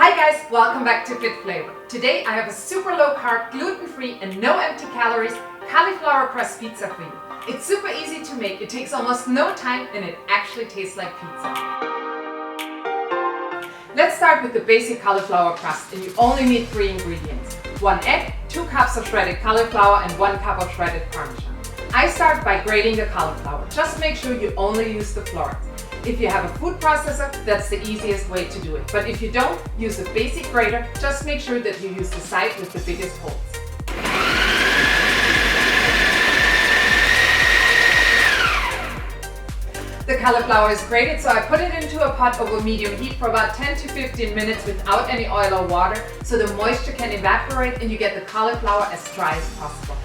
Hi guys, welcome back to Fit Flavor. Today I have a super low carb, gluten-free and no empty calories cauliflower crust pizza for you. It's super easy to make, it takes almost no time and it actually tastes like pizza. Let's start with the basic cauliflower crust and you only need 3 ingredients. 1 egg, 2 cups of shredded cauliflower and 1 cup of shredded Parmesan. I start by grating the cauliflower. Just make sure you only use the florets. If you have a food processor, that's the easiest way to do it. But if you don't, use a basic grater. Just make sure that you use the side with the biggest holes. The cauliflower is grated, so I put it into a pot over medium heat for about 10 to 15 minutes without any oil or water, so the moisture can evaporate and you get the cauliflower as dry as possible.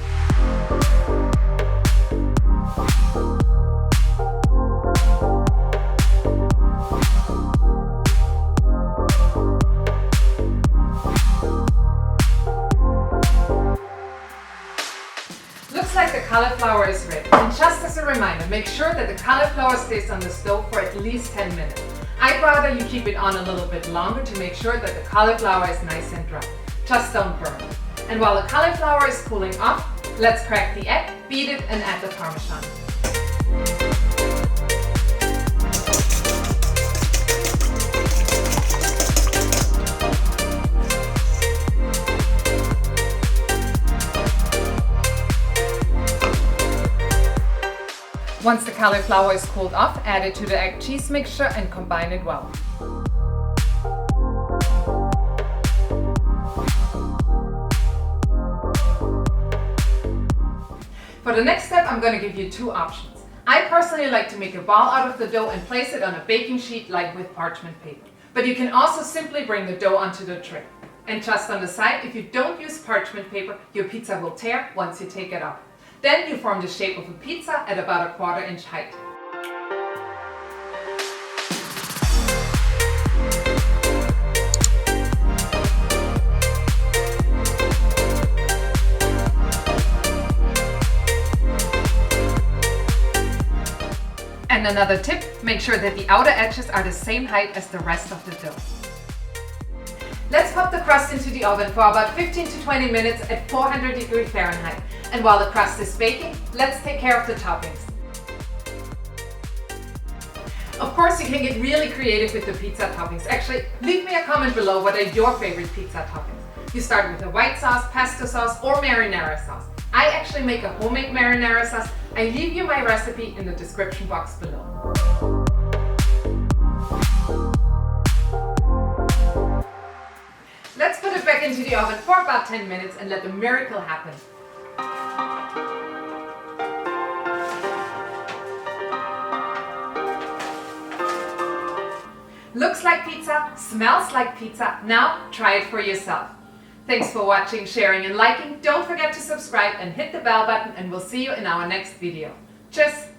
Looks like the cauliflower is ready. And just as a reminder, make sure that the cauliflower stays on the stove for at least 10 minutes. I'd rather you keep it on a little bit longer to make sure that the cauliflower is nice and dry. Just don't burn it. And while the cauliflower is cooling off, let's crack the egg, beat it and add the Parmesan. Once the cauliflower is cooled off, add it to the egg cheese mixture and combine it well. For the next step, I'm going to give you 2 options. I personally like to make a ball out of the dough and place it on a baking sheet like with parchment paper. But you can also simply bring the dough onto the tray. And just on the side, if you don't use parchment paper, your pizza will tear once you take it off. Then you form the shape of a pizza at about a 1/4 inch height. And another tip, make sure that the outer edges are the same height as the rest of the dough. Let's pop the crust into the oven for about 15 to 20 minutes at 400 degrees Fahrenheit. And while the crust is baking, let's take care of the toppings. Of course, you can get really creative with the pizza toppings. Actually, leave me a comment below what are your favorite pizza toppings. You start with a white sauce, pesto sauce, or marinara sauce. I actually make a homemade marinara sauce. I leave you my recipe in the description box below. Let's put it back into the oven for about 10 minutes and let the miracle happen. Looks like pizza, smells like pizza. Now try it for yourself. Thanks for watching, sharing and liking. Don't forget to subscribe and hit the bell button and we'll see you in our next video. Tschüss!